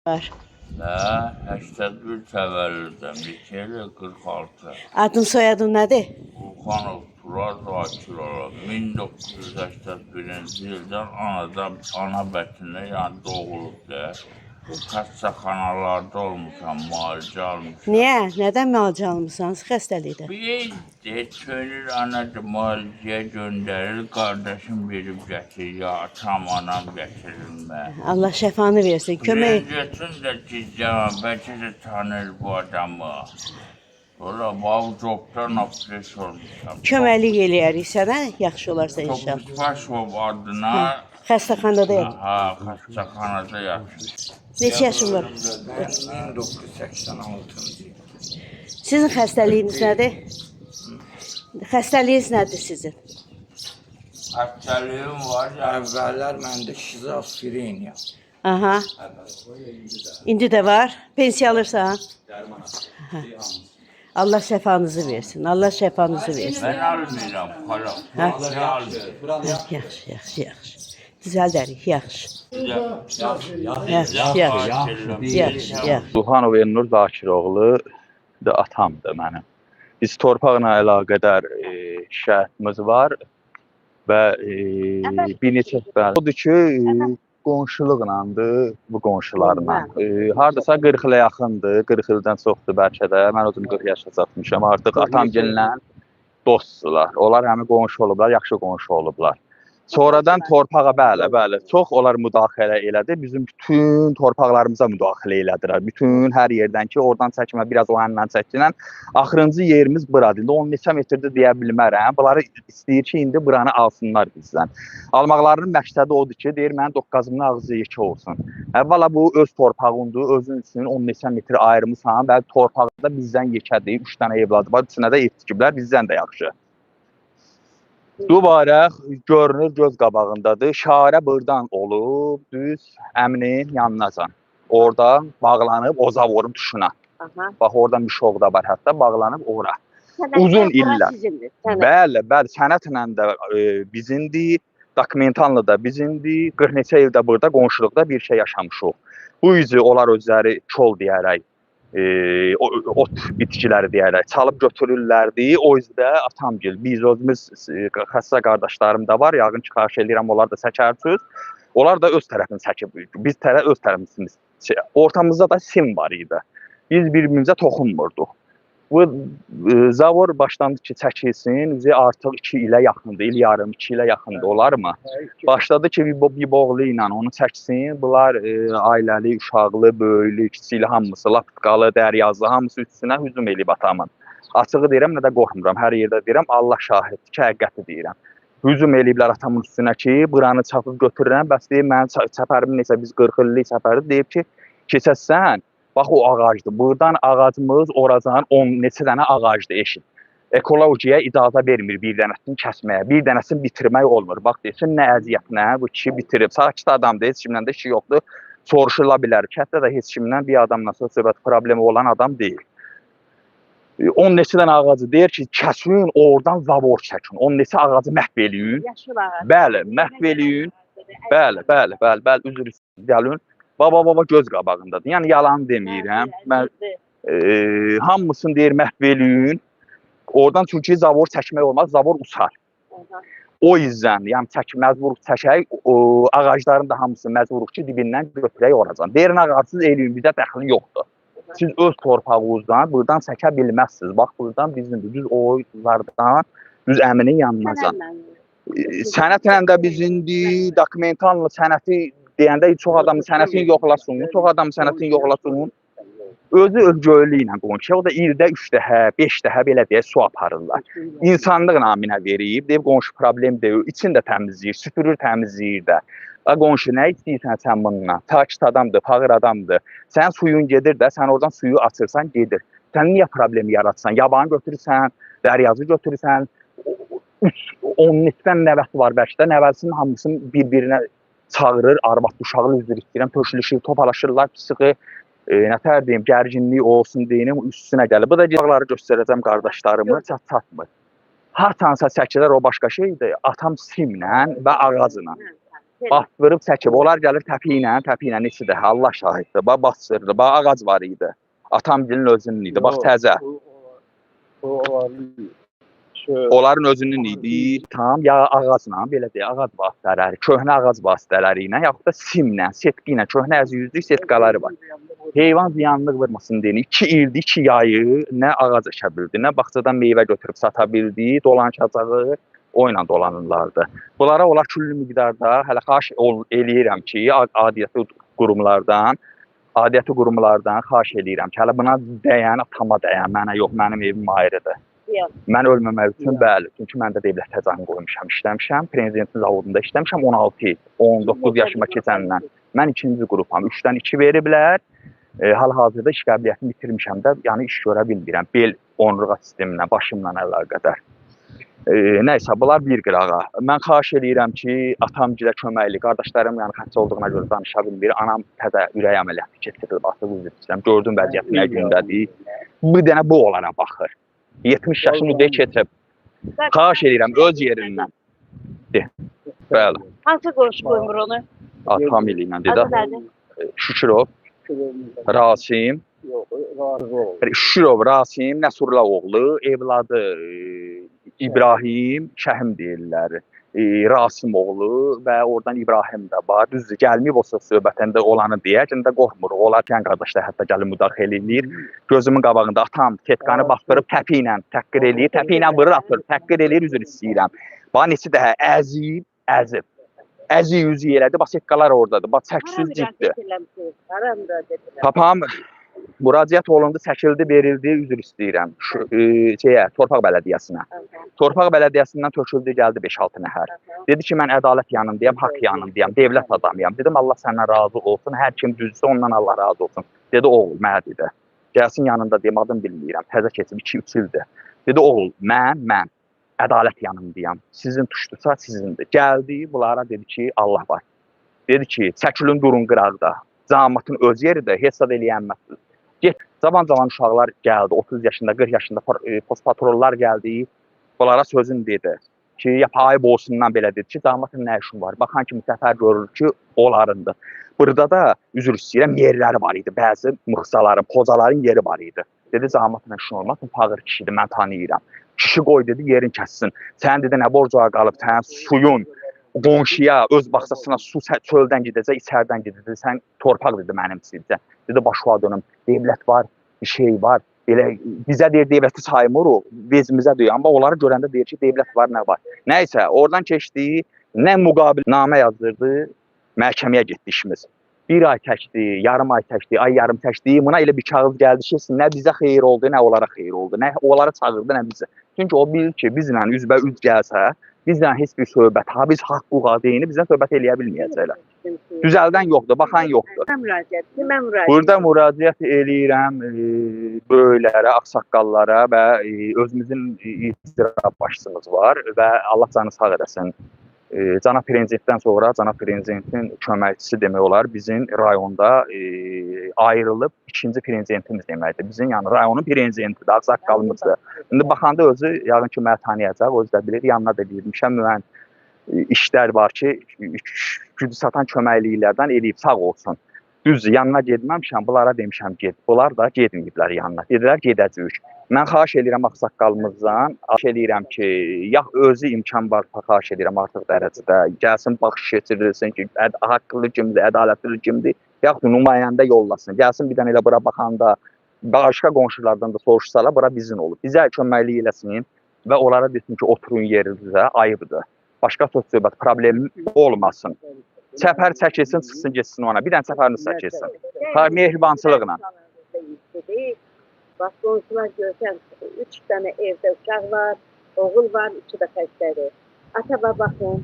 Var. Hə, 81 təvəllüdəm, Mikeli 46. Adın soyadın nədir? Vulxanov Turar Zakirova 1981-ci ildən ana bətində yəni doğulubdur. Xəstəxanalarda olmuşam, müalicə almışam. Niyə? Nədən müalicə almısan? Hansı xəstəlikdə? Bir çölür anadır, müalicəyə göndərir, qardaşım verib gətirir, ya atam, anam gətirir mən. Allah şəfanı versin. Kömək. Birinci də gizləyəm, bəlkə də tanır bu adamı. Ola, bav copdan apres olmuşam. Köməklik eləyərik sənə, yaxşı olarsa inşallah. Topuzbaşov adına, Xəstəxanada yatır. xəstəxanada yatır. Neçə yaşın var? Ben 1986. Sizin xəstəliyiniz nədir? Xəstəliyiniz nədir sizin? Xəstəliyim var ya. Əvvəllər məndə şizofreniya. Aha. İndi də var. Pensiya alırsan? Aha. Allah şəfanızı versin. Allah şəfanızı versin. Mən almıram, para. Hə? Para almıram. Yaxşı, yaxşı, yaxşı. Düzəldərik, yaxşı. Yaxşı, yaxşı. Vulxanov Elnur Zakiroğlu da atamdır mənim. Biz torpaqla əlaqədar şikayətimiz var və bir neçə odur ki, qonşuluqlandır bu qonşularla. Hardasa 40 ilə yaxındır, 40 ildən çoxdur bəlkə də. Mən özüm 40 yaşa çatmışam. Artıq atamgillə dostdular. Onlar həmin qonşu olublar, yaxşı qonşu olublar. Sonradan torpağa bəli, çox onlar müdaxilə elədi. Bizim bütün torpaqlarımıza müdaxilə elədilər. Bütün hər yerdən ki, oradan çəkmə, biraz o həndən çəkilən. Axırıncı yerimiz buradır. İndi 10 neçə metrdə deyə bilmərəm. Bunları istəyir ki, indi buranı alsınlar bizdən. Almaqlarının məqsədi odur ki, deyir, mənim doqqazımın ağzı yekə olsun. Əvvəla bu öz torpağındır, özün üçün 10 neçə metr ayrımısan və torpaqda bizdən yekədir. 3 dənə evladı var, üçünə də ev tikiblər, bizdən də yaxşı. Dubarə görünür göz qabağındadır. Şarə buradan olub, düz əminin yanınacan. Orada bağlanıb o zavorun tuşuna. Bax, oradan bir şov da var hətta, bağlanıb ora. Uzun illər. Bəli, sənətlə də bizimdir, dokumentanlı da bizimdir. 40 neçə ildə burada qonşuluqda bir şey yaşamışıq. Bu üzü onlar özləri kol deyərək, ot bitkiləri deyərək çalıb götürürlərdi. O yüzden atamgil, biz özümüz xəstə qardaşlarım da var. Yağın ki, xahiş edirəm, onlar da çəkərsiniz. Onlar da öz tərəfini çəkib. Biz öz tərəfimiz. Ortamızda da sim var idi. Biz bir-birimizə toxunmurduq. Bu zavor başlandı ki, çəkilsin. Artıq 2 ilə yaxındır, il yarım 2 ilə yaxındır, olar mı? Başladı ki, bir boğlu ilə onu çəksin. Bunlar ailəli, uşaqlı, böyüklü, kiçikli hamısı, laptqalı, dəryazlı, hamısı üstünə hücum eləyib atamın. Açığı deyirəm, nə də qorxmuram. Hər yerdə deyirəm, Allah şahiddir ki, həqiqəti deyirəm. Hücum eləyiblər atamın üstünə ki, buranı çapıb götürürəm. Bəs deyir, mənim səfərimin necə, biz 40 illik səfəridir. Deyib ki, keçəsən, bax o ağacdır. Buradan ağacımız, oradan 10 neçə dənə ağacdır, eşit. Ekologiyaya icazə vermir bir dənəsini kəsməyə, bir dənəsini bitirmək olmur. Bax, deyirsin, nə əziyyət, nə, bu kişi bitirib. Sakit adamdır, heç kimlə də işi yoxdur. Soruşula bilər. Kətdə də heç kimlə bir adamla söhbət problemi olan adam deyil. 10 neçə dənə ağacı deyir ki, kəsin, oradan zavor çəkin. 10 neçə ağacı məhv eləyin. Bəli, məhv eləyin. Bəli, üzr istəyirəm. Baba göz qabağındadır. Yəni yalan deməyirəm. Mən hamısını deyir məhv eləyin. Oradan çünki zavor çəkmək olmaz, zavor uçar. O yüzden, yəni məcburuq çəkək, ağacların da hamısı məcburuq ki, dibindən götürək oradan. Deyirin ağacsız eləyin, bizə dəxli yoxdur. Siz öz torpağınızdan buradan çəkə bilməzsiniz. Bax, buradan bizimdir, düz oylardan, düz əminin yanınacan. Sənətlə də bizimdir, dokumentanlı sənəti deyəndə çox adamın sənətini yoxlasın, özü özgörlüyü ilə qonşu. O da ildə 3 dəfə, 5 dəfə belə deyə su aparırlar. İnsanlıq naminə verib, deyib qonşu problem deyil, için də təmizləyir, süpürür, təmizləyir də. Qonşu nə istəyirsən sən bununla? Takit adamdır, fağır adamdır. Sən suyun gedir də, sən oradan suyu açırsan, gedir. Sən niyə problemi yaratsan? Yabanı götürürsən, dəryazı götürürsən, 10 neçdən nəvəsi var bəlkə də, nəvəsinin hamısını bir-birinə çağırır, arvad uşaqlı üzr istəyirəm, tökülüşür, topalaşırlar, psixi, nətər deyim, gərginlik olsun deyim, üstünə gəlir. Bu da dağları göstərəcəm qardaşlarımı, çatmır. Hatansa çəkilir, o başqa şeydir, atam simlə və ağacla. Bastırıb çəkib. Onlar gəlir təpi ilə neçədə Allah şahiddir. Bax bastırdı. Bax ağac var idi. Atamgilin özünün idi. Bax təzə. Onların özünün idi. Tam ya ağacla, belə deyək, ağac vasitələri, köhnə ağac vasitələri ilə, yaxud da simlə, setqi ilə, köhnə əziyüzlük setqaları var. Heyvan ziyanlıq vurmasın deyə 2 ildir, 2 yayı nə ağac əkə bildi, nə bağçadan meyvə götürüb sata bildi, dolanışacağı oyla dolanırlardı. Bunlara onlar küllü miqdarda hələ xahiş eləyirəm ki, adiyyəti qurumlardan xahiş eləyirəm ki, hələ buna dəyən, atama dəyən, mənə yox, mənim evim ayrıdır. Mən ölməmək üçün bəli, çünki mən də dövlət təzahürü qoymuşam, işləmişəm, prezidentin zavodunda işləmişəm 16 il, 19 yaşıma keçəndən. Mən 2-ci qrupam, 3-dən 2 veriblər, hal-hazırda iş qabiliyyətini bitirmişəm də, yəni iş görə bilmirəm, bel onurğa sisteminə, başımla əlaqədar. Nəysə, bunlar bir qırağa. Mən xahiş eləyirəm ki, atamgilə köməkli, qardaşlarım yəni xəstə olduğuna görə danışa bilmir, anam təzə ürək əməliyyatı keçirilib, artıq üzr istəyirəm, gördüm vəziyyəti nə gündədir. Bir dənə bu olana baxır. 70 yaşını da keçib. Xahiş edirəm öz yerindən. De. Bəli. Hansı qonşu qoymur onu? Atam ilə dedə. Adı nədir? Şükürov. Rasim. Şükürov Rasim Nəsurla oğlu, evladı İbrahim Şəhim deyirlər. Rasim oğlu və oradan İbrahim də var. Düzdür, gəlməyib o söhbətində olanı deyək, indi qorxmur. Onlar kən qardaşlar hətta gəlib müdaxilə eləyir. Gözümün qabağında atam tetqanı bastırıb təpi ilə təhqir eləyir, təpi ilə vurur atır, təhqir eləyir, üzr istəyirəm. Bax neçə də əzib. Əzi yüzü elədi, bax setqalar oradadır. Bax çəksiz ciddi. Papam müraciət olundu, çəkildi, verildi, üzr istəyirəm. Torpaq bələdiyyəsinə. Torpaq bələdiyyəsindən töküldü, gəldi 5-6 nəfər. Dedi ki, mən ədalət yanındayam, haqq yanındayam, dövlət adamıyam. Dedim, Allah səndən razı olsun, hər kim düzdür, ondan Allah razı olsun. Dedi, oğul, mənə dedi. Gəlsin yanında deyim, adım bilmirəm, təzə keçib 2-3 ildir. Dedi, oğul, mən ədalət yanındayam. Sizin tuşdursa sizindir. Gəldi, bunlara dedi ki, Allah var. Dedi ki, çəkilin durun qıraqda. Cəmaatın öz yeridir, hesab eləyənməzsiniz. Cavan uşaqlar gəldi, 30 yaşında, 40 yaşında postpatrollar gəldi. Bunlara sözün dedi ki, ayıb olsundan belə dedi ki, cəmaatın nə işin var? Baxan kimi səfər görür ki, onlarındır. Burada da üzr istəyirəm, yerləri var idi. Bəzi mıxsaların, pozaların yeri var idi. Dedi, cəmaatın işin olmasın, fağır kişidir, mən tanıyıram. Kişi qoy dedi, yerin kəssin. Sən dedi, nə borcağa qalıb, sənin suyun, qonşuya, öz bağçasına su çöldən gedəcək, içərdən gedəcək. Sən torpaq dedi mənim sizcə. Dedi, başıva dönüm, devlət var, bir şey var. Belə bizə deyir, devləti saymır o, bezimizə deyir. Amma onları görəndə deyir ki, devlət var, nə var. Nəysə, oradan keçdi, nə müqabil namə yazdırdı, məhkəməyə getdi işimiz. 1 ay çəkdi, yarım ay çəkdi, ay yarım çəkdi. Buna elə bir kağız gəldi ki, nə bizə xeyir oldu, nə onlara xeyir oldu. Nə onları çağırdı, nə bizə. Çünki o bilir ki, bizlə üzbə-üz gəlsə, bizlə heç bir söhbət, biz haqq-huqa deyini bizdən söhbət eləyə bilməyəcəklər. Düzəldən yoxdur, baxan yoxdur. Burada müraciət eləyirəm böyüklərə, ağsaqqallara və özümüzün istirahət başçımız var və Allah canı sağ eləsin. Cənab prezidentdən sonra cənab prezidentin köməkçisi demək olar bizim rayonda ayrılıb ikinci prezidentimiz deməkdir. Bizim yəni rayonun prezidentidir, ağsaqqalımızdır. İndi baxanda özü yəqin ki məni tanıyacaq, özü də bilir. Yanına da girmişəm, müəyyən işlər var ki, gücü satan köməkliklərdən eləyib sağ olsun. Düzdür, yanına getməmişəm, bunlara demişəm get. Bunlar da getməyiblər yanına. Dedilər gedəcəyik. Mən xahiş edirəm ağsaqqalımızdan, xahiş edirəm ki, ya özü imkan varsa xahiş edirəm artıq dərəcədə gəlsin, baxış keçirilsin ki, haqqlı kimdir, ədalətli kimdir, yaxud nümayəndə yollasın. Gəlsin bir dənə elə bura baxanda, başqa qonşulardan da soruşsalar, bura bizim olur. Bizə köməklik eləsin və onlara desin ki, oturun yerinizə, ayıbdır. Başqa söz-söhbət problemi olmasın. Səfər çəkilsin, çıxsın, geçsin ona. Bir dənə səfərini çəkilsin. Mehribançılıqla. Bax, qonşular görsən, 3 dənə evdə uşaq var, oğul var, 2 də xəstədir. Ata-baba baxın,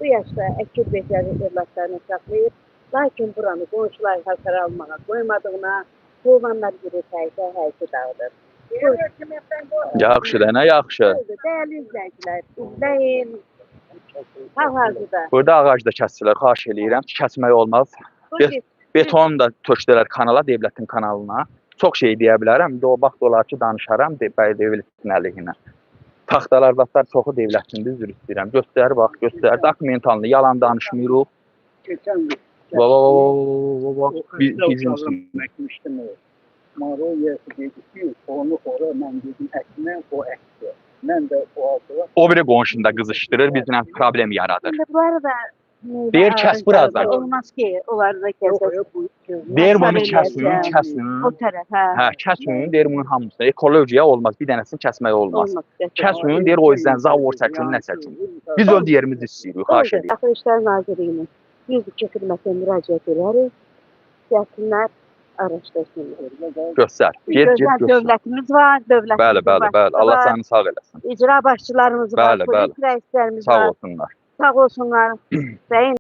bu yaşda əkil becəri evlatlarını saxlayır. Lakin buranı qonşular hasar almağa qoymadığına, heyvanlar girir həyəti dağıdır. Yaxşı da, nə yaxşı. Dəyərli izləyicilər, izləyin. Hal-hazırda. Burada ağac da kəsdilər, xahiş eləyirəm ki, kəsmək olmaz. Betonu da tökdülər kanala, devlətin kanalına. Çox şey deyə bilərəm. İndi o vaxt olar ki, danışaram devlətin əleyhinə. Taxtalar, çoxu devlətindir, üzr istəyirəm. Göstər, bax, göstər. Dokumentalını yalan danışmırıq. Geçen gün bizim için. ekmiştim o. Marul yersi dedi ki onu ora ben dedim ekme o ekti. Ben de o aldılar. O biri qonşunda qızışdırır, bizlə problem yaradır. Şimdi bu arada Deyir kəs birazdan. olmaz ki onları da keser. Deyir bunu Tabii kəsin, yani. kəsin. O taraf ha. Hə, kəsin, deyir bunun hamısını. Ekologiya olmaz, bir dənəsini kəsmək olmaz. Olmaz. Kəsin, deyir o yüzden zavor çəkin, nə çəkin. Biz öz yerimizi istəyirik, xahiş Oldu. edirik. Daxili İşlər Nazirliyinin 102 xidmətinə müraciət edərik. Gəlsinlər, araşdırsınlar. Göstər. Get, Gözəl göstər. dövlətimiz var, dövlətimizin Bəli, bəli, bəli. başçısı Allah var, səni sağ eləsin. icra başçılarımız var, Bəli, polis rəislərimiz Sağ var. olsunlar. Sağ olsunlar. Bəyin